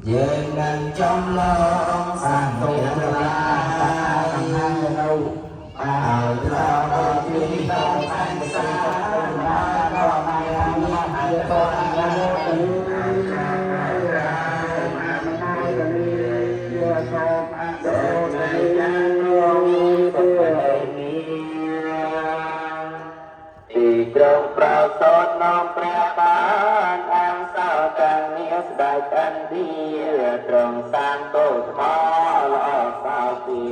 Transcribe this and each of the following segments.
យើងនឹងចំឡងសានទុកលាតំណាងនៅឲ្យត្រង់ពីដល់អង្សាដល់មកឲ្យតអញ្ញោទៅត្រង់ប្រសោតនាំព្រះបានអង្គសោតាំងនេះស្ដេចអន្ទាត្រង់សានតូចថ្មល្អសោទា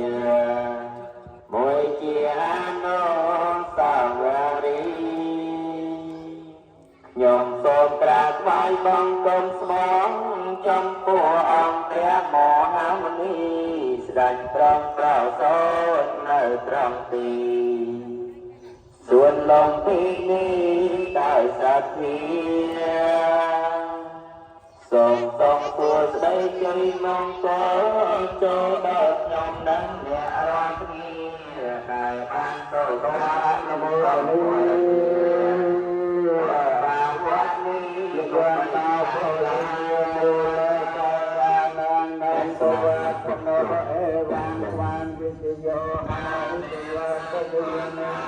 មួយជាអនុសាវរីយ៍ខ្ញុំសូមក្រាបថ្វាយបង្គំស្មងចំពោះអង្គព្រះមហាមុនីស្ដេចត្រង់ប្រសោតនៅត្រង់ទីសួនលំពីនេះដោយសទ្ធាសូមសួស្ដីជ័យមង្គលចូលដល់ខ្ញុំនិងអ្នករាល់គ្នាដែលបានទៅដល់នមោបានវត្តនេះយកតោប្រឡាមូលតោរាននទវត្តនរអេវានវានវិទ្យោហើយទេវតយុណា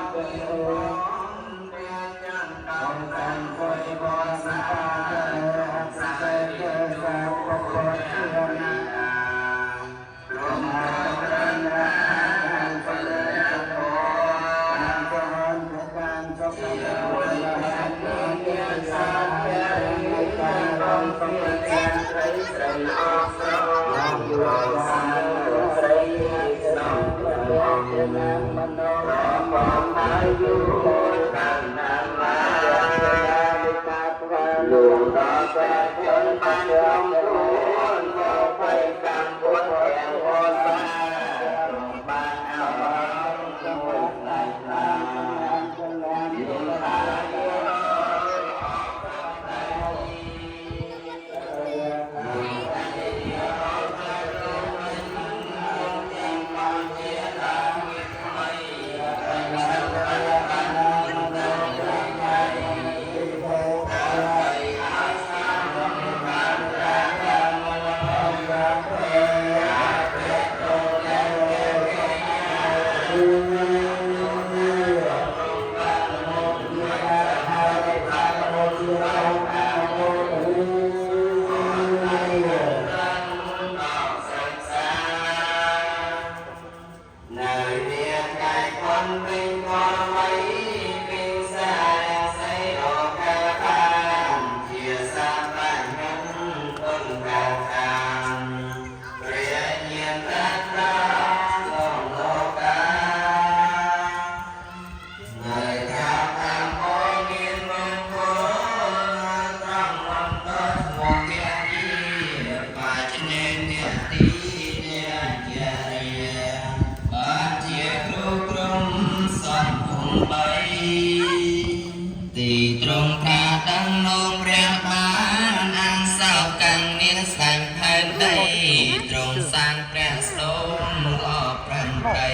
ដី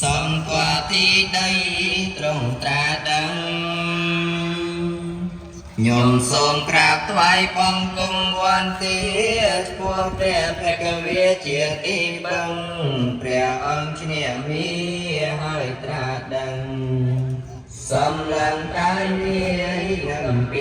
សំក្វាទីដីត្រង់ត្រាដឹងខ្ញុំសូមក្រាបថ្វាយបង្គំវន្ទាឆ្ពោះព្រះភគវាជាទីបឹងព្រះអង្គឈ្នះមាហើយត្រាដឹងសំឡងកាយនាយនឹងពី